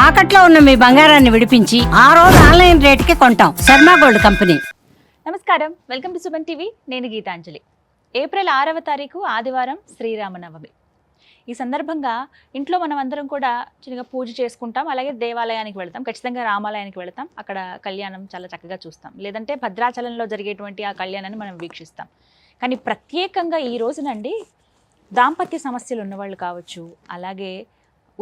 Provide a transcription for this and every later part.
తాకట్లో ఉన్న మీ బంగారాన్ని విడిపించి ఆ రోజు ఆన్లైన్ రేటుకి కొంటాం. Sharma gold company. నమస్కారం, వెల్కమ్ టు సుమన్ టీవీ. నేను గీతాంజలి. ఏప్రిల్ 6వ తారీఖు ఆదివారం, శ్రీరామనవమి. ఈ సందర్భంగా ఇంట్లో మనం అందరం కూడా చిన్నగా పూజ చేసుకుంటాం. అలాగే దేవాలయానికి వెళ్తాం, ఖచ్చితంగా రామాలయానికి వెళ్తాం. అక్కడ కళ్యాణం చాలా చక్కగా చూస్తాం. లేదంటే భద్రాచలంలో జరిగేటువంటి ఆ కళ్యాణాన్ని మనం వీక్షిస్తాం. కానీ ప్రత్యేకంగా ఈ రోజునండి దాంపత్య సమస్యలు ఉన్నవాళ్ళు కావచ్చు, అలాగే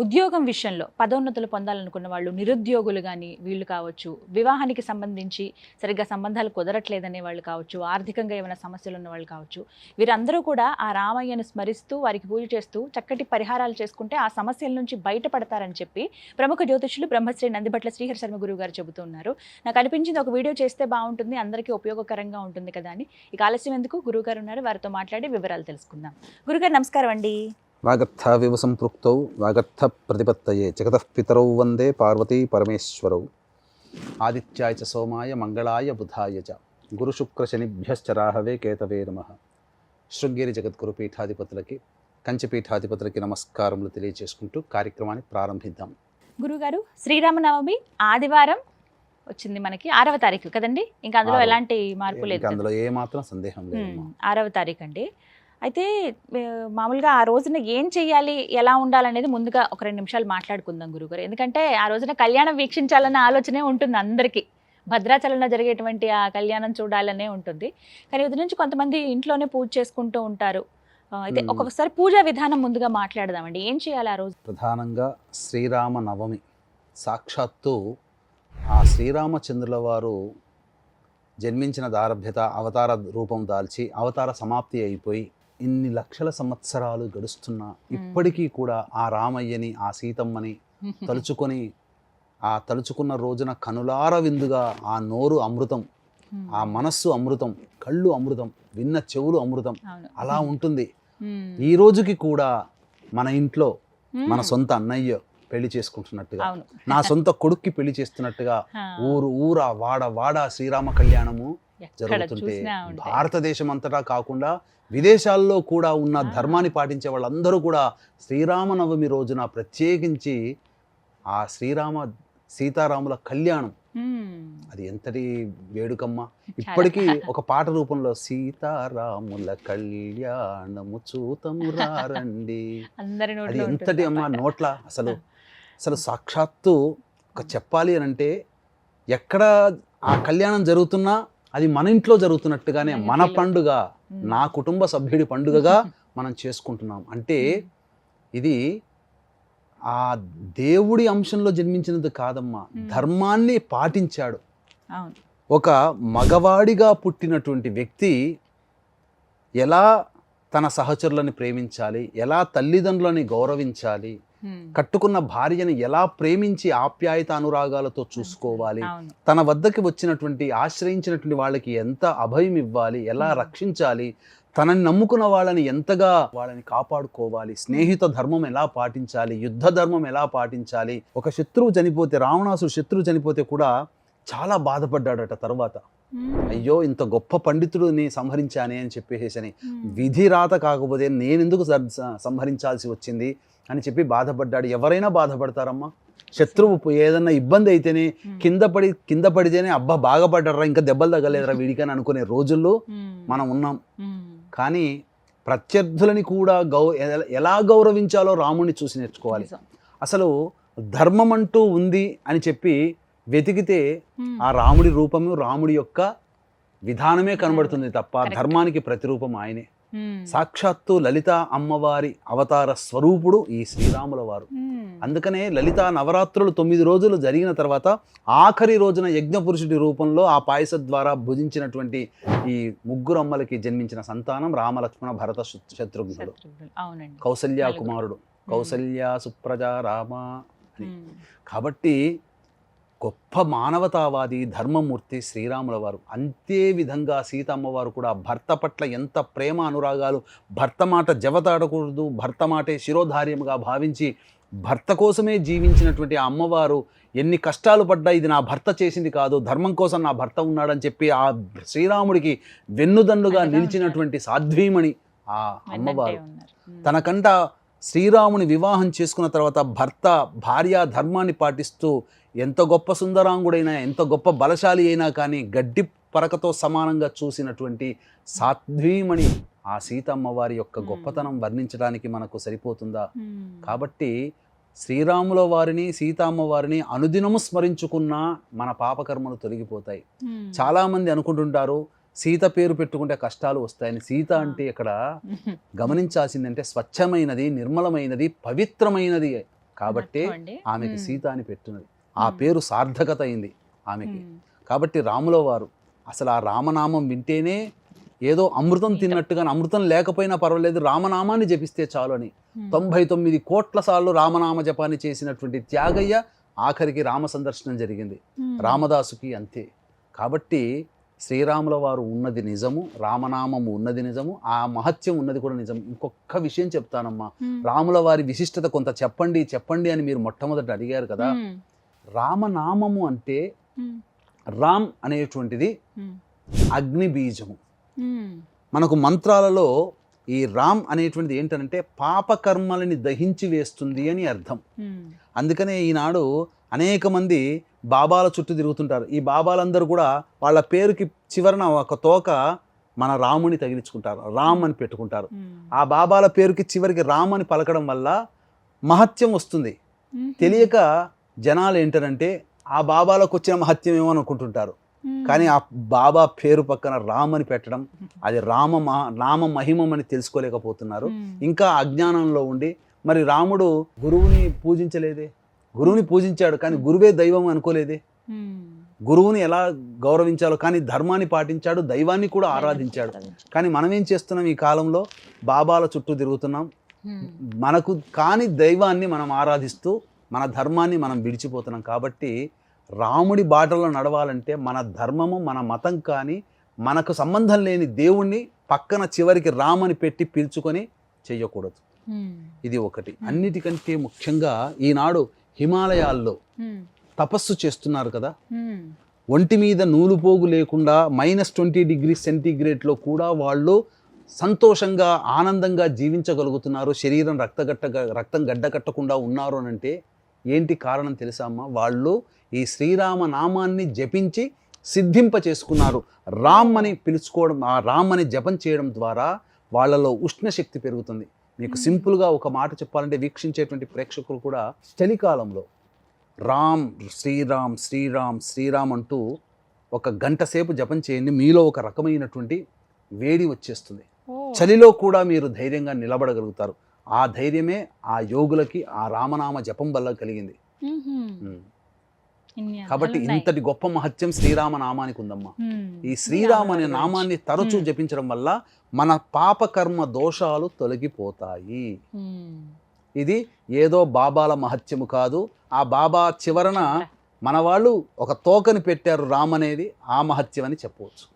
ఉద్యోగం విషయంలో పదోన్నతులు పొందాలనుకున్న వాళ్ళు, నిరుద్యోగులు కానీ వీళ్ళు కావచ్చు, వివాహానికి సంబంధించి సరిగ్గా సంబంధాలు కుదరట్లేదనే వాళ్ళు కావచ్చు, ఆర్థికంగా ఏమైనా సమస్యలు ఉన్న వాళ్ళు కావచ్చు, వీరందరూ కూడా ఆ రామయ్యను స్మరిస్తూ వారికి పూజ చేస్తూ చక్కటి పరిహారాలు చేసుకుంటే ఆ సమస్యల నుంచి బయటపడతారని చెప్పి ప్రముఖ జ్యోతిష్యులు బ్రహ్మశ్రీ నందిబట్ల శ్రీహరి శర్మ గురువు గారు చెబుతున్నారు. నాకు అనిపించింది ఒక వీడియో చేస్తే బాగుంటుంది, అందరికీ ఉపయోగకరంగా ఉంటుంది కదా అని. ఇక ఆలస్యం ఎందుకు, గురువుగారు ఉన్నారు, వారితో మాట్లాడి వివరాలు తెలుసుకుందాం. గురుగారు నమస్కారం అండి. వాగర్థ వివ సంపృక్తౌ వాగర్థ ప్రతిపత్తయే జగతః పితరౌ వందే పార్వతీ పరమేశ్వరౌ ఆదిత్యాయ చ సోమాయ మంగళాయ బుధాయ చ గురు శుక్ర శనిభ్యశ్చ రాహవే కేతవే నమః. శృంగేరి జగద్గురు పీఠాధిపతులకి, కంచి పీఠాధిపతులకి నమస్కారములు తెలియజేసుకుంటూ కార్యక్రమాన్ని ప్రారంభిద్దాం. గురుగారు, శ్రీరామనవమి ఆదివారం వచ్చింది మనకి 6వ తారీఖు కదండి. ఇంకా అందులో ఎలాంటి మార్పు లేదు, అందులో ఏమాత్రం సందేహం లేదు. 6వ తారీఖు అండి. అయితే మామూలుగా ఆ రోజున ఏం చేయాలి, ఎలా ఉండాలనేది ముందుగా ఒక 2 నిమిషాలు మాట్లాడుకుందాం గురుగారు. ఎందుకంటే ఆ రోజున కళ్యాణం వీక్షించాలన్న ఆలోచనే ఉంటుంది అందరికీ. భద్రాచలంలో జరిగేటువంటి ఆ కళ్యాణం చూడాలనే ఉంటుంది. కానీ ఉదయం నుంచి కొంతమంది ఇంట్లోనే పూజ చేసుకుంటూ ఉంటారు. అయితే ఒక్కొక్కసారి పూజా విధానం ముందుగా మాట్లాడదామండి. ఏం చేయాలి ఆ రోజు? ప్రధానంగా శ్రీరామ నవమి, సాక్షాత్తు ఆ శ్రీరామచంద్రుల వారు జన్మించిన దారభ్యత, అవతార రూపం దాల్చి అవతార సమాప్తి అయిపోయి ఇన్ని లక్షల సంవత్సరాలు గడుస్తున్నా ఇప్పటికీ కూడా ఆ రామయ్యని, ఆ సీతమ్మని తలుచుకొని, ఆ తలుచుకున్న రోజున కనులార విందుగా ఆ నోరు అమృతం, ఆ మనస్సు అమృతం, కళ్ళు అమృతం, విన్న చెవులు అమృతం, అలా ఉంటుంది. ఈ రోజుకి కూడా మన ఇంట్లో మన సొంత అన్నయ్య పెళ్లి చేసుకుంటున్నట్టుగా, నా సొంత కొడుక్కి పెళ్లి చేస్తున్నట్టుగా ఊర వాడ శ్రీరామ కళ్యాణము జరుగుతుంటే, భారతదేశం అంతటా కాకుండా విదేశాల్లో కూడా ఉన్న ధర్మాన్ని పాటించే వాళ్ళందరూ కూడా శ్రీరామనవమి రోజున ప్రత్యేకించి ఆ సీతారాముల కళ్యాణం, అది ఎంతటి వేడుకమ్మ. ఇప్పటికీ ఒక పాట రూపంలో సీతారాముల కళ్యాణము చూతము రండి, అది ఎంతటి అమ్మ నోట్ల. అసలు సాక్షాత్తు ఒక చెప్పాలి అని అంటే, ఎక్కడ ఆ కళ్యాణం జరుగుతున్నా అది మన ఇంట్లో జరుగుతున్నట్టుగానే మన పండుగ, నా కుటుంబ సభ్యుడి పండుగగా మనం చేసుకుంటున్నాం. అంటే ఇది ఆ దేవుడి అంశంలో జన్మించినది కాదమ్మా, ధర్మాన్ని పాటించాడు. ఒక మగవాడిగా పుట్టినటువంటి వ్యక్తి ఎలా తన సహచరులని ప్రేమించాలి, ఎలా తల్లిదండ్రులని గౌరవించాలి, కట్టుకున్న భార్యని ఎలా ప్రేమించి ఆప్యాయత అనురాగాలతో చూసుకోవాలి, తన వద్దకి వచ్చినటువంటి ఆశ్రయించినటువంటి వాళ్ళకి ఎంత అభయం ఇవ్వాలి, ఎలా రక్షించాలి, తనని నమ్ముకున్న వాళ్ళని ఎంతగా వాళ్ళని కాపాడుకోవాలి, స్నేహిత ధర్మం ఎలా పాటించాలి, యుద్ధ ధర్మం ఎలా పాటించాలి. ఒక శత్రువు చనిపోతే, రావణాసుడు శత్రువు చనిపోతే కూడా చాలా బాధపడ్డాడట. తర్వాత అయ్యో ఇంత గొప్ప పండితుడిని సంహరించానే అని చెప్పేసి, విధి రాత కాకపోతే నేనెందుకు సంహరించాల్సి వచ్చింది అని చెప్పి బాధపడ్డాడు. ఎవరైనా బాధపడతారమ్మా. శత్రువు ఏదన్నా ఇబ్బంది అయితేనే కింద పడితేనే అబ్బా బాగుపడ్డారా, ఇంకా దెబ్బలు తగ్గలేదురా వీడికని అనుకునే రోజుల్లో మనం ఉన్నాం. కానీ ప్రత్యర్థులని కూడా ఎలా గౌరవించాలో రాముడిని చూసి నేర్చుకోవాలి. అసలు ధర్మం అంటూ ఉంది అని చెప్పి వెతికితే ఆ రాముడి రూపము, రాముడి యొక్క విధానమే కనబడుతుంది తప్ప ధర్మానికి ప్రతిరూపం ఆయనే. సాక్షాత్తు లలిత అమ్మవారి అవతార స్వరూపుడు ఈ శ్రీరాముల వారు. అందుకనే లలిత నవరాత్రులు 9 రోజులు జరిగిన తర్వాత ఆఖరి రోజున యజ్ఞపురుషుడి రూపంలో ఆ పాయస ద్వారా భుజించినటువంటి ఈ 3 అమ్మలకి జన్మించిన సంతానం రామలక్ష్మణ భరత శత్రుఘ్నుడు. కౌసల్యా కుమారుడు, కౌసల్యా సుప్రజా రామ. కాబట్టి గొప్ప మానవతావాది, ధర్మమూర్తి శ్రీరాముల వారు. అంతే విధంగా సీతమ్మవారు కూడా భర్త పట్ల ఎంత ప్రేమ అనురాగాలు, భర్త మాట జవతాడకూడదు, భర్త మాటే శిరోధార్యముగా భావించి భర్త కోసమే జీవించినటువంటి ఆ అమ్మవారు ఎన్ని కష్టాలు పడ్డా ఇది నా భర్త చేసింది కాదు, ధర్మం కోసం నా భర్త ఉన్నాడని చెప్పి ఆ శ్రీరాముడికి వెన్నుదన్నుగా నిలిచినటువంటి సాధ్వీమణి ఆ అమ్మవారు. తనకంట శ్రీరాముని వివాహం చేసుకున్న తర్వాత భర్త భార్యా ధర్మాన్ని పాటిస్తూ ఎంత గొప్ప సుందరాంగుడైనా ఎంత గొప్ప బలశాలి అయినా కానీ గడ్డి పరకతో సమానంగా చూసినటువంటి సాధ్వీమణి ఆ సీతమ్మ వారి యొక్క గొప్పతనం వర్ణించడానికి మనకు సరిపోతుందా? కాబట్టి శ్రీరాముల వారిని సీతమ్మ వారిని అనుదినము స్మరించుకున్నా మన పాపకర్మలు తొలగిపోతాయి. చాలామంది అనుకుంటుంటారు సీత పేరు పెట్టుకుంటే కష్టాలు వస్తాయని. సీత అంటే ఇక్కడ గమనించాల్సిందంటే స్వచ్ఛమైనది, నిర్మలమైనది, పవిత్రమైనది కాబట్టి ఆమెకి సీత అని పెట్టున్నది. ఆ పేరు సార్థకత అయింది ఆమెకి. కాబట్టి రాముల వారు అసలు ఆ రామనామం వింటేనే ఏదో అమృతం తిన్నట్టుగా, అమృతం లేకపోయినా పర్వాలేదు రామనామాన్ని జపిస్తే చాలు అని 99 కోట్ల సార్లు రామనామ జపాన్ని చేసినటువంటి త్యాగయ్య ఆఖరికి రామ సందర్శనం జరిగింది. రామదాసుకి అంతే. కాబట్టి శ్రీరాముల వారు ఉన్నది నిజము, రామనామము ఉన్నది నిజము, ఆ మహత్యం ఉన్నది కూడా నిజం. ఇంకొక విషయం చెప్తానమ్మా, రాముల వారి విశిష్టత కొంత చెప్పండి చెప్పండి అని మీరు మొట్టమొదట అడిగారు కదా. రామనామము అంటే రామ్ అనేటువంటిది అగ్ని బీజము. మనకు మంత్రాలలో ఈ రామ్ అనేటువంటిది ఏంటంటే పాపకర్మలని దహించి వేస్తుంది అని అర్థం. అందుకనే ఈనాడు అనేక మంది బాబాల చుట్టూ తిరుగుతుంటారు. ఈ బాబాలందరూ కూడా వాళ్ళ పేరుకి చివరన ఒక తోక మన రాముని తగిలించుకుంటారు, రామ్ అని పెట్టుకుంటారు. ఆ బాబాల పేరుకి చివరికి రామ్ అని పలకడం వల్ల మహత్యం వస్తుంది. తెలియక జనాలు ఏంటంటే ఆ బాబాలకు వచ్చిన మహత్యం ఏమో అనుకుంటుంటారు. కానీ ఆ బాబా పేరు పక్కన రామ్ అని పెట్టడం, అది నామ మహిమం అని తెలుసుకోలేకపోతున్నారు. ఇంకా అజ్ఞానంలో ఉండి మరి రాముడు గురువుని పూజించలేదే, గురువుని పూజించాడు కానీ గురువే దైవం అనుకోలేదే. గురువుని ఎలా గౌరవించాలో కానీ ధర్మాన్ని పాటించాడు, దైవాన్ని కూడా ఆరాధించాడు. కానీ మనం ఏం చేస్తున్నాం, ఈ కాలంలో బాబాల చుట్టూ తిరుగుతున్నాం. మనకు కాని దైవాన్ని మనం ఆరాధిస్తూ మన ధర్మాన్ని మనం విడిచిపోతున్నాం. కాబట్టి రాముడి బాటలో నడవాలంటే మన ధర్మము, మన మతం కానీ మనకు సంబంధం లేని దేవుణ్ణి పక్కన చివరికి రామని పెట్టి పిలుచుకొని చెయ్యకూడదు. ఇది ఒకటి. అన్నిటికంటే ముఖ్యంగా ఈనాడు హిమాలయాల్లో తపస్సు చేస్తున్నారు కదా, ఒంటి మీద నూలుపోగు లేకుండా -20 డిగ్రీ సెంటీగ్రేడ్లో కూడా వాళ్ళు సంతోషంగా ఆనందంగా జీవించగలుగుతున్నారు. శరీరం రక్తం గడ్డకట్టకుండా ఉన్నారు అని అంటే ఏంటి కారణం తెలుసా అమ్మ? వాళ్ళు ఈ శ్రీరామ నామాన్ని జపించి సిద్ధింప చేసుకున్నారు. రామ్ అని పిలుచుకోవడం, ఆ రామ్ అని జపం చేయడం ద్వారా వాళ్ళలో ఉష్ణశక్తి పెరుగుతుంది. మీకు సింపుల్గా ఒక మాట చెప్పాలంటే వీక్షించేటువంటి ప్రేక్షకులు కూడా చలికాలంలో రామ్ శ్రీరామ్ శ్రీరామ్ శ్రీరామ్ అంటూ ఒక గంట సేపు జపం చేయండి, మీలో ఒక రకమైనటువంటి వేడి వచ్చేస్తుంది. చలిలో కూడా మీరు ధైర్యంగా నిలబడగలుగుతారు. ఆ ధైర్యమే ఆ యోగులకి ఆ రామనామ జపం వల్ల కలిగింది. కాబట్టి ఇంతటి గొప్ప మహత్యం శ్రీరామ నామానికి ఉందమ్మా. ఈ శ్రీరామ అనే నామాన్ని తరచూ జపించడం వల్ల మన పాపకర్మ దోషాలు తొలగిపోతాయి. ఇది ఏదో బాబాల మహత్యము కాదు. ఆ బాబా చివరన మన వాళ్ళు ఒక తోకని పెట్టారు రామ్ అనేది, ఆ మహత్యం అని చెప్పవచ్చు.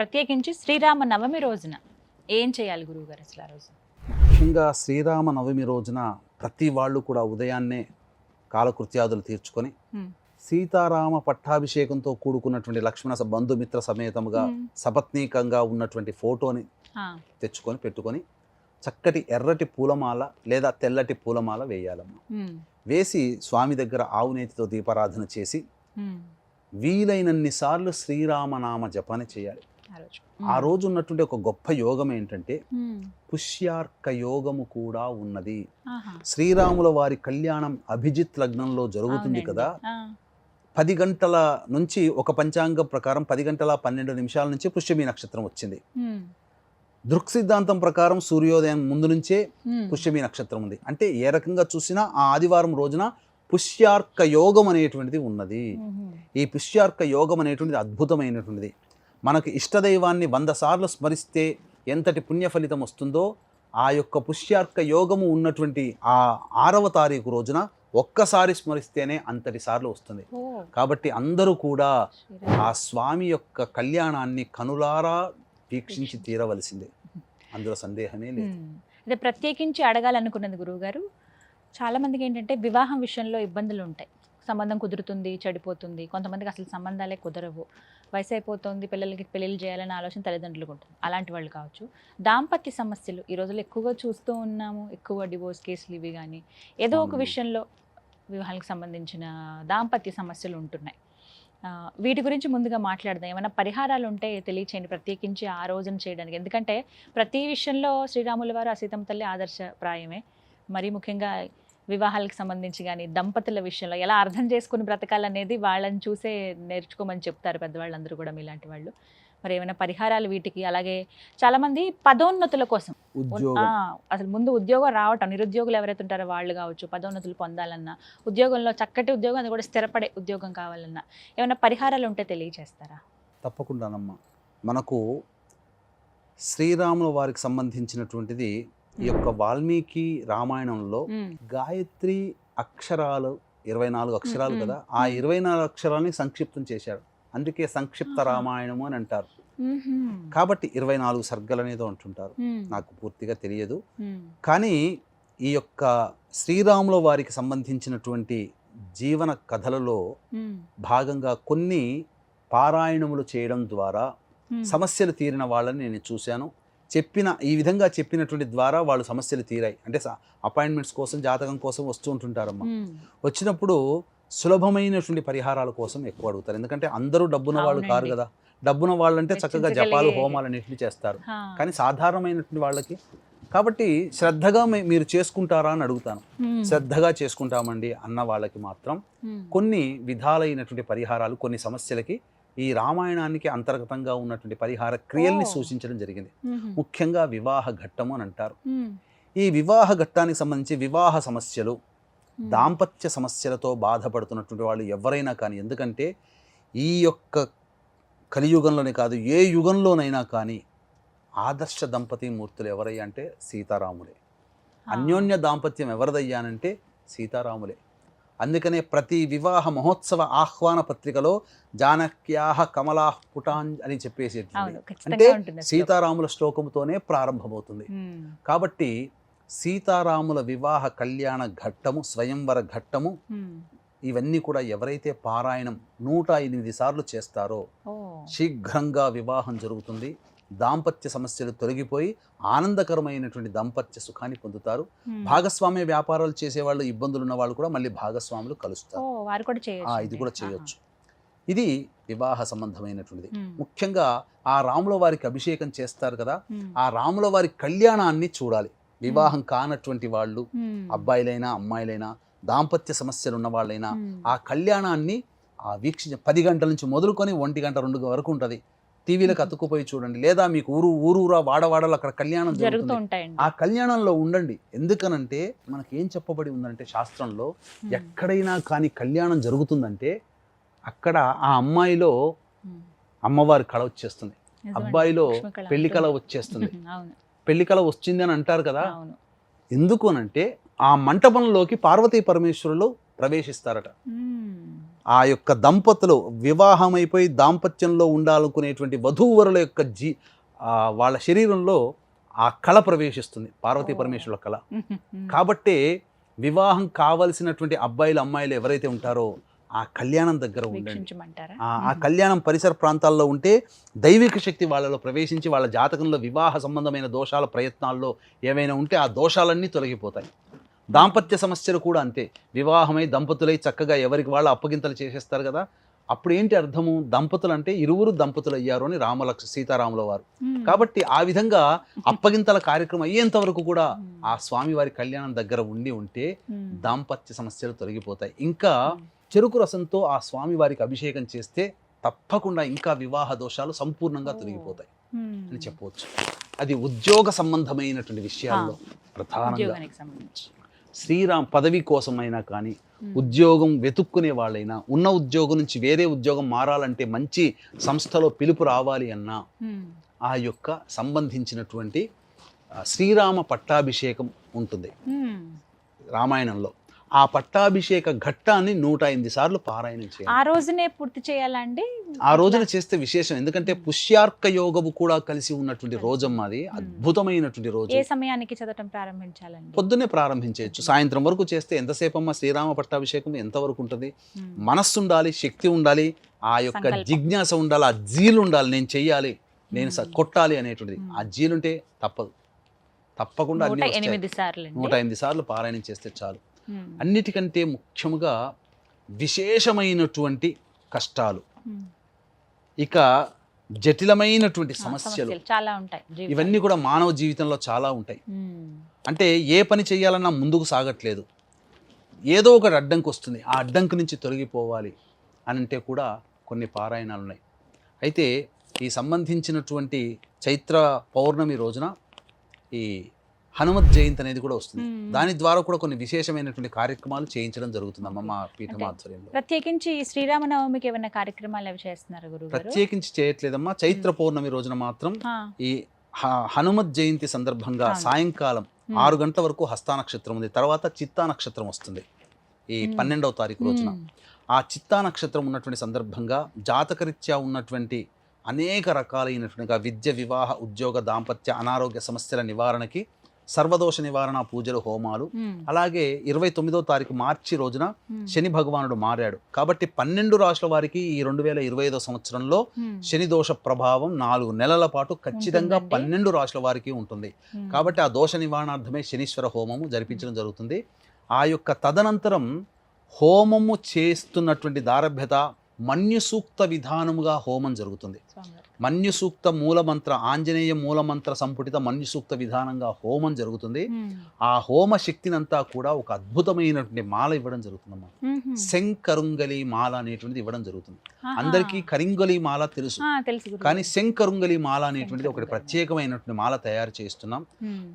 ప్రత్యేకించి శ్రీరామ నవమి రోజున ఏం చేయాలి గురువుగారు అసలు ఆ రోజు? ముఖ్యంగా శ్రీరామ నవమి రోజున ప్రతి వాళ్ళు కూడా ఉదయాన్నే కాలకృత్యాదులు తీర్చుకొని సీతారామ పట్టాభిషేకంతో కూడుకున్నటువంటి లక్ష్మణ బంధుమిత్ర సమేతముగా సపత్నీకంగా ఉన్నటువంటి ఫోటోని తెచ్చుకొని పెట్టుకొని చక్కటి ఎర్రటి పూలమాల లేదా తెల్లటి పూలమాల వేయాలమ్మా. వేసి స్వామి దగ్గర ఆవునేతితో దీపారాధన చేసి వీలైనన్ని సార్లు శ్రీరామనామ జపాన్ని చేయాలి. ఆ రోజు ఉన్నటువంటి ఒక గొప్ప యోగం ఏంటంటే పుష్యార్క యోగము కూడా ఉన్నది. శ్రీరాముల వారి కళ్యాణం అభిజిత్ లగ్నంలో జరుగుతుంది కదా. 10 గంటల నుంచి ఒక పంచాంగం ప్రకారం 10 గంటల 12 నిమిషాల నుంచి పుష్యమి నక్షత్రం వచ్చింది. దృక్ సిద్ధాంతం ప్రకారం సూర్యోదయం ముందు నుంచే పుష్యమి నక్షత్రం ఉంది. అంటే ఏ రకంగా చూసినా ఆ ఆదివారం రోజున పుష్యార్క యోగం అనేటువంటిది ఉన్నది. ఈ పుష్యార్క యోగం అనేటువంటిది అద్భుతమైనటువంటిది. మనకు ఇష్టదైవాన్ని 100 సార్లు స్మరిస్తే ఎంతటి పుణ్య ఫలితం వస్తుందో ఆ యొక్క పుష్యార్క యోగము ఉన్నటువంటి ఆ 6వ తారీఖు రోజున ఒక్కసారి స్మరిస్తేనే అంతటి సార్లు వస్తుంది. కాబట్టి అందరూ కూడా ఆ స్వామి యొక్క కళ్యాణాన్ని కనులారా వీక్షించి తీరవలసిందే, అందులో సందేహమే లేదు. అదే ప్రత్యేకించి అడగాలనుకున్నది గురువుగారు, చాలా మందికి ఏంటంటే వివాహం విషయంలో ఇబ్బందులు ఉంటాయి. సంబంధం కుదురుతుంది, చెడిపోతుంది. కొంతమందికి అసలు సంబంధాలే కుదరవు. వయసు అయిపోతుంది, పిల్లలకి పెళ్ళిళ్ళు చేయాలనే ఆలోచన తల్లిదండ్రులకు ఉంటుంది. అలాంటి వాళ్ళు కావచ్చు. దాంపత్య సమస్యలు ఈ రోజుల్లో ఎక్కువగా చూస్తూ ఉన్నాము. ఎక్కువ డివోర్స్ కేసులు ఇవి కానీ ఏదో ఒక విషయంలో వివాహాలకు సంబంధించిన దాంపత్య సమస్యలు ఉంటున్నాయి. వీటి గురించి ముందుగా మాట్లాడదాం. ఏమైనా పరిహారాలు ఉంటే తెలియచేయండి, ప్రత్యేకించి ఆ రోజున చేయడానికి. ఎందుకంటే ప్రతి విషయంలో శ్రీరాముల వారు సీతమ్మ తల్లి ఆదర్శప్రాయమే. మరీ ముఖ్యంగా వివాహాలకు సంబంధించి కానీ దంపతుల విషయంలో ఎలా అర్థం చేసుకుని బ్రతకాలనేది వాళ్ళని చూసే నేర్చుకోమని చెప్తారు పెద్దవాళ్ళందరూ కూడా, మీలాంటి వాళ్ళు. మరి ఏమైనా పరిహారాలు వీటికి? అలాగే చాలామంది పదోన్నతుల కోసం, అసలు ముందు ఉద్యోగం రావటం, నిరుద్యోగులు ఎవరైతే ఉంటారో వాళ్ళు కావచ్చు, పదోన్నతులు పొందాలన్నా, ఉద్యోగంలో చక్కటి ఉద్యోగం, అది కూడా స్థిరపడే ఉద్యోగం కావాలన్నా ఏమైనా పరిహారాలు ఉంటే తెలియచేస్తారా? తప్పకుండానమ్మా. మనకు శ్రీరాముల వారికి సంబంధించినటువంటిది ఈ యొక్క వాల్మీకి రామాయణంలో గాయత్రి అక్షరాలు 24 అక్షరాలు కదా, ఆ 24 అక్షరాలని సంక్షిప్తం చేశాడు. అందుకే సంక్షిప్త రామాయణము అని అంటారు. కాబట్టి 24 సర్గలు అనేది అంటుంటారు. నాకు పూర్తిగా తెలియదు. కానీ ఈ యొక్క శ్రీరాముల వారికి సంబంధించినటువంటి జీవన కథలలో భాగంగా కొన్ని పారాయణములు చేయడం ద్వారా సమస్యలు తీరిన వాళ్ళని నేను చూశాను. ఈ విధంగా చెప్పినటువంటి ద్వారా వాళ్ళు సమస్యలు తీరాయి. అంటే అపాయింట్మెంట్స్ కోసం, జాతకం కోసం వస్తూ ఉంటుంటారమ్మా. వచ్చినప్పుడు సులభమైనటువంటి పరిహారాల కోసం ఎక్కువ అడుగుతారు. ఎందుకంటే అందరూ డబ్బున్న వాళ్ళు కారు కదా. డబ్బున్న వాళ్ళంటే చక్కగా జపాలు, హోమాలు అన్నింటినీ చేస్తారు. కానీ సాధారణమైనటువంటి వాళ్ళకి, కాబట్టి శ్రద్ధగా మీరు చేసుకుంటారా అని అడుగుతాను. శ్రద్ధగా చేసుకుంటామండి అన్న వాళ్ళకి మాత్రం కొన్ని విధాలైనటువంటి పరిహారాలు, కొన్ని సమస్యలకి ఈ రామాయణానికి అంతర్గతంగా ఉన్నటువంటి పరిహార క్రియల్ని సూచించడం జరిగింది. ముఖ్యంగా వివాహ ఘట్టము అని అంటారు. ఈ వివాహ ఘట్టానికి సంబంధించి వివాహ సమస్యలు, దాంపత్య సమస్యలతో బాధపడుతున్నటువంటి వాళ్ళు ఎవరైనా కానీ, ఎందుకంటే ఈ యొక్క కలియుగంలోనే కాదు, ఏ యుగంలోనైనా కానీ ఆదర్శ దంపతి మూర్తులు ఎవరయ్యా అంటే సీతారాములే. అన్యోన్య దాంపత్యం ఎవరిదయ్యానంటే సీతారాములే. అందుకనే ప్రతి వివాహ మహోత్సవ ఆహ్వాన పత్రికలో జానక్యాహ కమలాహ్ పుటాన్ అని చెప్పేసి, అంటే సీతారాముల శ్లోకముతోనే ప్రారంభమవుతుంది. కాబట్టి సీతారాముల వివాహ కళ్యాణ ఘట్టము, స్వయంవర ఘట్టము, ఇవన్నీ కూడా ఎవరైతే పారాయణం 108 సార్లు చేస్తారో శీఘ్రంగా వివాహం జరుగుతుంది. దాంపత్య సమస్యలు తొలగిపోయి ఆనందకరమైనటువంటి దాంపత్య సుఖాన్ని పొందుతారు. భాగస్వామ్య వ్యాపారాలు చేసేవాళ్ళు, ఇబ్బందులు ఉన్న వాళ్ళు కూడా మళ్ళీ భాగస్వాములు కలుస్తారు. ఇది కూడా చేయొచ్చు. ఇది వివాహ సంబంధమైనటువంటిది. ముఖ్యంగా ఆ రాముల వారికి అభిషేకం చేస్తారు కదా, ఆ రాముల వారి కళ్యాణాన్ని చూడాలి. వివాహం కానటువంటి వాళ్ళు, అబ్బాయిలైనా అమ్మాయిలైనా, దాంపత్య సమస్యలు ఉన్న వాళ్ళైనా ఆ కళ్యాణాన్ని వీక్షించ 10 గంటల నుంచి మొదలుకొని 1 గంట 2 వరకు ఉంటుంది. టీవీలకు అతుక్కుపోయి చూడండి, లేదా మీకు ఊరూరా వాడవాడలు అక్కడ కళ్యాణం జరుగుతుంది, ఆ కళ్యాణంలో ఉండండి. ఎందుకనంటే మనకి ఏం చెప్పబడి ఉందంటే శాస్త్రంలో, ఎక్కడైనా కానీ కళ్యాణం జరుగుతుందంటే అక్కడ ఆ అమ్మాయిలో అమ్మవారి కళ వచ్చేస్తుంది, అబ్బాయిలో పెళ్లి కళ వచ్చేస్తుంది. పెళ్లి కళ వచ్చింది అని అంటారు కదా. ఎందుకు అనంటే ఆ మంటపంలోకి పార్వతీ పరమేశ్వరులు ప్రవేశిస్తారట. ఆ యొక్క దంపతులు వివాహం అయిపోయి దాంపత్యంలో ఉండాలనుకునేటువంటి వధూవరుల యొక్క వాళ్ళ శరీరంలో ఆ కళ ప్రవేశిస్తుంది, పార్వతీ పరమేశ్వరుల కళ. కాబట్టే వివాహం కావలసినటువంటి అబ్బాయిలు అమ్మాయిలు ఎవరైతే ఉంటారో ఆ కళ్యాణం దగ్గర ఉండండి. ఆ కళ్యాణం పరిసర ప్రాంతాల్లో ఉంటే దైవిక శక్తి వాళ్ళలో ప్రవేశించి వాళ్ళ జాతకంలో వివాహ సంబంధమైన దోషాల ప్రయత్నాల్లో ఏవైనా ఉంటే ఆ దోషాలన్నీ తొలగిపోతాయి. దాంపత్య సమస్యలు కూడా అంతే. వివాహమై దంపతులై చక్కగా ఎవరికి వాళ్ళు అప్పగింతలు చేసేస్తారు కదా, అప్పుడు ఏంటి అర్థము? దంపతులు అంటే ఇరువురు దంపతులు అయ్యారు అని సీతారాముల వారు. కాబట్టి ఆ విధంగా అప్పగింతల కార్యక్రమం అయ్యేంత వరకు కూడా ఆ స్వామి వారి కళ్యాణం దగ్గర ఉంటే దాంపత్య సమస్యలు తొలగిపోతాయి. ఇంకా చెరుకు రసంతో ఆ స్వామి వారికి అభిషేకం చేస్తే తప్పకుండా ఇంకా వివాహ దోషాలు సంపూర్ణంగా తొలగిపోతాయి అని చెప్పవచ్చు. అది ఉద్యోగ సంబంధమైనటువంటి విషయాల్లో ప్రధానంగా శ్రీరామ్ పదవి కోసమైనా కానీ, ఉద్యోగం వెతుక్కునే వాళ్ళైనా, ఉన్న ఉద్యోగం నుంచి వేరే ఉద్యోగం మారాలంటే, మంచి సంస్థలో పిలుపు రావాలి అన్నా ఆ యొక్క సంబంధించినటువంటి శ్రీరామ పట్టాభిషేకం ఉంటుంది రామాయణంలో. ఆ పట్టాభిషేక ఘట్టాన్ని 108 సార్లు పారాయణం చేయాలి. ఆ రోజునే పూర్తి చేయాలండి? ఆ రోజున చేస్తే విశేషం, ఎందుకంటే పుష్యార్క యోగము కూడా కలిసి ఉన్నటువంటి రోజమ్మా, అది అద్భుతమైనటువంటి రోజు. ఏ సమయానికి చదవటం ప్రారంభించాలండి? పొద్దున్నే ప్రారంభించవచ్చు, సాయంత్రం వరకు చేస్తే ఎంతసేపు అమ్మా శ్రీరామ పట్టాభిషేకం ఎంతవరకు ఉంటుంది? మనస్సు ఉండాలి, శక్తి ఉండాలి, ఆ యొక్క సంకల్పం. జిజ్ఞాస ఉండాలి, ఆ జీలు ఉండాలి, నేను చెయ్యాలి, నేను కొట్టాలి అనేటువంటిది. ఆ జీలుంటే తప్పకుండా అన్ని వస్తాయి. 108 సార్లు 108 సార్లు పారాయణం చేస్తే చాలు. అన్నిటికంటే ముఖ్యముగా విశేషమైనటువంటి కష్టాలు, ఇక జటిలమైనటువంటి సమస్యలు చాలా ఉంటాయి. ఇవన్నీ కూడా మానవ జీవితంలో చాలా ఉంటాయి. అంటే ఏ పని చేయాలన్నా ముందుకు సాగట్లేదు, ఏదో ఒకటి అడ్డంకి వస్తుంది, ఆ అడ్డంకి నుంచి తొలగిపోవాలి అని అంటే కూడా కొన్ని పారాయణాలు ఉన్నాయి. అయితే ఈ సంబంధించినటువంటి చైత్ర పౌర్ణమి రోజున ఈ హనుమత్ జయంతి అనేది కూడా వస్తుంది. దాని ద్వారా కూడా కొన్ని విశేషమైనటువంటి కార్యక్రమాలు చేయించడం జరుగుతుందమ్మా మా పీఠం ఆధ్వర్యంలో. ప్రత్యేకించి శ్రీరామనవమికి ఏమైనా కార్యక్రమాలు అవి చేస్తున్నారు గురుగారు? ప్రత్యేకించి చేయట్లేదమ్మా, చైత్ర పౌర్ణమి రోజున మాత్రం ఈ హనుమత్ జయంతి సందర్భంగా సాయంకాలం 6 గంటల వరకు హస్తా నక్షత్రం ఉంది, తర్వాత చిత్తా నక్షత్రం వస్తుంది ఈ 12వ తారీఖు రోజున. ఆ చిత్తా నక్షత్రం ఉన్నటువంటి సందర్భంగా జాతకరీత్యా ఉన్నటువంటి అనేక రకాలైనటువంటి విద్య, వివాహ, ఉద్యోగ, దాంపత్య, అనారోగ్య సమస్యల నివారణకి సర్వదోష నివారణ పూజలు, హోమాలు. అలాగే 29వ తారీఖు మార్చి రోజున శని భగవానుడు మారాడు కాబట్టి 12 రాశుల వారికి ఈ 2025 సంవత్సరంలో శని దోష ప్రభావం 4 నెలల పాటు ఖచ్చితంగా 12 రాశుల వారికి ఉంటుంది. కాబట్టి ఆ దోష నివారణార్థమే శనీశ్వర హోమము జరిపించడం జరుగుతుంది. ఆ యొక్క తదనంతరం హోమము చేస్తున్నటువంటి దారభ్యత మన్యుసూక్త విధానముగా హోమం జరుగుతుంది. మన్యుసూక్త మూలమంత్ర, ఆంజనేయ మూలమంత్ర సంపుటిత మన్యుసూక్త విధానంగా హోమం జరుగుతుంది. ఆ హోమ శక్తినంతా కూడా ఒక అద్భుతమైనటువంటి మాల ఇవ్వడం జరుగుతుందమ్మా. శంకరుంగలి మాల అనేటువంటిది ఇవ్వడం జరుగుతుంది. అందరికీ కరింగలి మాల తెలుసు, కానీ శంకరుంగలి మాల అనేటువంటిది ఒకటి ప్రత్యేకమైనటువంటి మాల తయారు చేస్తున్నాం.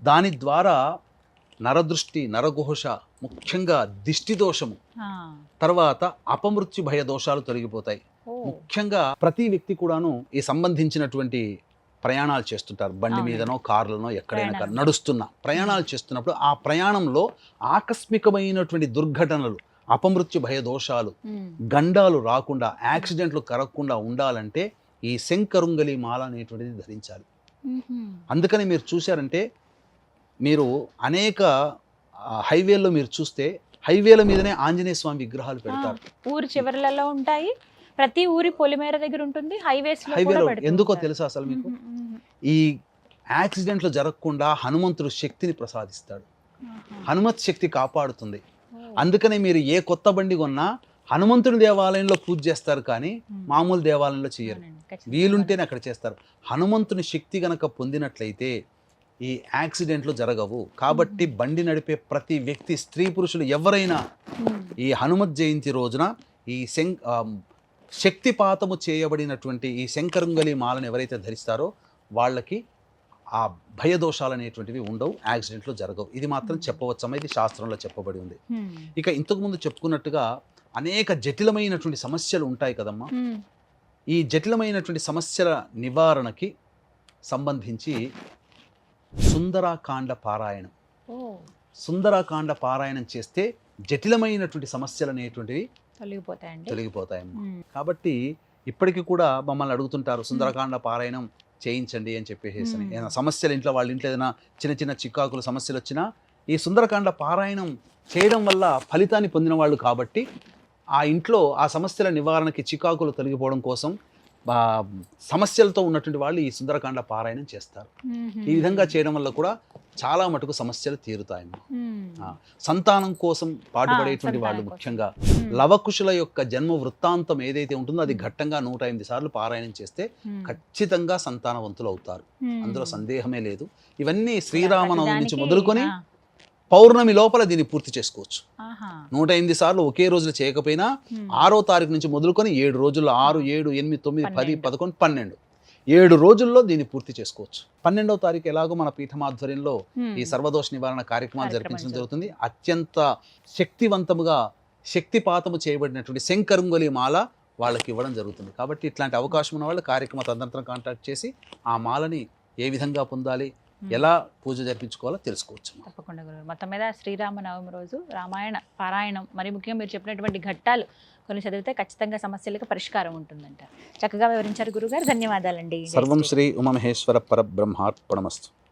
దాని ద్వారా నరదృష్టి, నరఘోష, ముఖ్యంగా దిష్టి దోషము, తర్వాత అపమృత్యు భయ దోషాలు తొలగిపోతాయి. ముఖ్యంగా ప్రతి వ్యక్తి కూడాను ఈ సంబంధించినటువంటి ప్రయాణాలు చేస్తుంటారు, బండి మీదనో కార్లనో ఎక్కడైనా నడుస్తున్న ప్రయాణాలు చేస్తున్నప్పుడు ఆ ప్రయాణంలో ఆకస్మికమైనటువంటి దుర్ఘటనలు, అపమృత్యు భయ దోషాలు, గండాలు రాకుండా, యాక్సిడెంట్లు కరగకుండా ఉండాలంటే ఈ శంకరుంగలి మాల అనేటువంటిది ధరించాలి. అందుకని మీరు చూశారంటే, మీరు అనేక హైవేల్లో మీరు చూస్తే హైవేల మీదనే ఆంజనేయ స్వామి విగ్రహాలు పెడతారు. ఊరి చివరలలో ఉంటాయి, ప్రతి ఊరి పొలిమేర దగ్గర ఉంటుంది, హైవేలో. ఎందుకో తెలుసా అసలు మీకు? ఈ యాక్సిడెంట్లు జరగకుండా హనుమంతుడు శక్తిని ప్రసాదిస్తాడు, హనుమత్ శక్తి కాపాడుతుంది. అందుకనే మీరు ఏ కొత్త బండి కొన్నా హనుమంతుడి దేవాలయంలో పూజ చేస్తారు, కానీ మామూలు దేవాలయంలో చేయరు. వీలుంటేనే అక్కడ చేస్తారు. హనుమంతుని శక్తి గనక పొందినట్లయితే ఈ యాక్సిడెంట్లు జరగవు. కాబట్టి బండి నడిపే ప్రతి వ్యక్తి, స్త్రీ పురుషులు ఎవరైనా ఈ హనుమత్ జయంతి రోజున ఈ శక్తిపాతము చేయబడినటువంటి ఈ శంకరుంగలి మాలను ఎవరైతే ధరిస్తారో వాళ్ళకి ఆ భయదోషాలు అనేటువంటివి ఉండవు, యాక్సిడెంట్లు జరగవు. ఇది మాత్రం చెప్పవచ్చమ్మా, ఇది శాస్త్రంలో చెప్పబడి ఉంది. ఇక ఇంతకుముందు చెప్పుకున్నట్టుగా అనేక జటిలమైనటువంటి సమస్యలు ఉంటాయి కదమ్మా. ఈ జటిలమైనటువంటి సమస్యల నివారణకి సంబంధించి సుందరాకాండ పారాయణం, సుందరాకాండ పారాయణం చేస్తే జటిలమైనటువంటి సమస్యలు అనేటువంటివి తొలగిపోతాయమ్మా. కాబట్టి ఇప్పటికీ కూడా మమ్మల్ని అడుగుతుంటారు, సుందరకాండ పారాయణం చేయించండి అని చెప్పేసి. ఏదైనా సమస్యలు ఇంట్లో, వాళ్ళ ఇంట్లో ఏదైనా చిన్న చిన్న చికాకులు సమస్యలు వచ్చినా ఈ సుందరకాండ పారాయణం చేయడం వల్ల ఫలితాన్ని పొందిన వాళ్ళు కాబట్టి ఆ ఇంట్లో ఆ సమస్యల నివారణకి, చికాకులు తొలగిపోవడం కోసం సమస్యలతో ఉన్నటువంటి వాళ్ళు ఈ సుందరకాండ పారాయణం చేస్తారు. ఈ విధంగా చేయడం వల్ల కూడా చాలా మటుకు సమస్యలు తీరుతాయమ్మా. సంతానం కోసం పాటుపడేటువంటి వాళ్ళు, ముఖ్యంగా లవకుశుల యొక్క జన్మ వృత్తాంతం ఏదైతే ఉంటుందో అది ఘట్టంగా 108 సార్లు పారాయణం చేస్తే ఖచ్చితంగా సంతానవంతులు అవుతారు, అందులో సందేహమే లేదు. ఇవన్నీ శ్రీరామనవమి నుంచి మొదలుకొని పౌర్ణమి లోపల దీన్ని పూర్తి చేసుకోవచ్చు. 108 సార్లు ఒకే రోజులో చేయకపోయినా 6వ తారీఖు నుంచి మొదలుకొని 7 రోజుల్లో, 6, 7, 8, 9, 10, 11, 12, 7 రోజుల్లో దీన్ని పూర్తి చేసుకోవచ్చు. 12వ తారీఖు ఎలాగో మన పీఠమాధ్వర్యంలో ఈ సర్వదోష నివారణ కార్యక్రమాలు జరిపించడం జరుగుతుంది. అత్యంత శక్తివంతముగా శక్తిపాతము చేయబడినటువంటి శంకరుంగలి మాల వాళ్ళకి ఇవ్వడం జరుగుతుంది. కాబట్టి ఇట్లాంటి అవకాశం ఉన్న వాళ్ళు కార్యక్రమ తదనంతరం కాంటాక్ట్ చేసి ఆ మాలని ఏ విధంగా పొందాలి, ఎలా పూజ జరిపించుకోవాలో తెలుసుకోవచ్చు. తప్పకుండా గురుగారు. మొత్తం మీద శ్రీరామనవమి రోజు రామాయణ పారాయణం, మరి ముఖ్యంగా మీరు చెప్పినటువంటి ఘట్టాలు కొన్ని చదివితే ఖచ్చితంగా సమస్యలకు పరిష్కారం ఉంటుందంట. చక్కగా వివరించారు గురుగారు. ధన్యవాదాలండి. సర్వం శ్రీ ఉమామహేశ్వర పరబ్రహ్మార్పణమస్తు.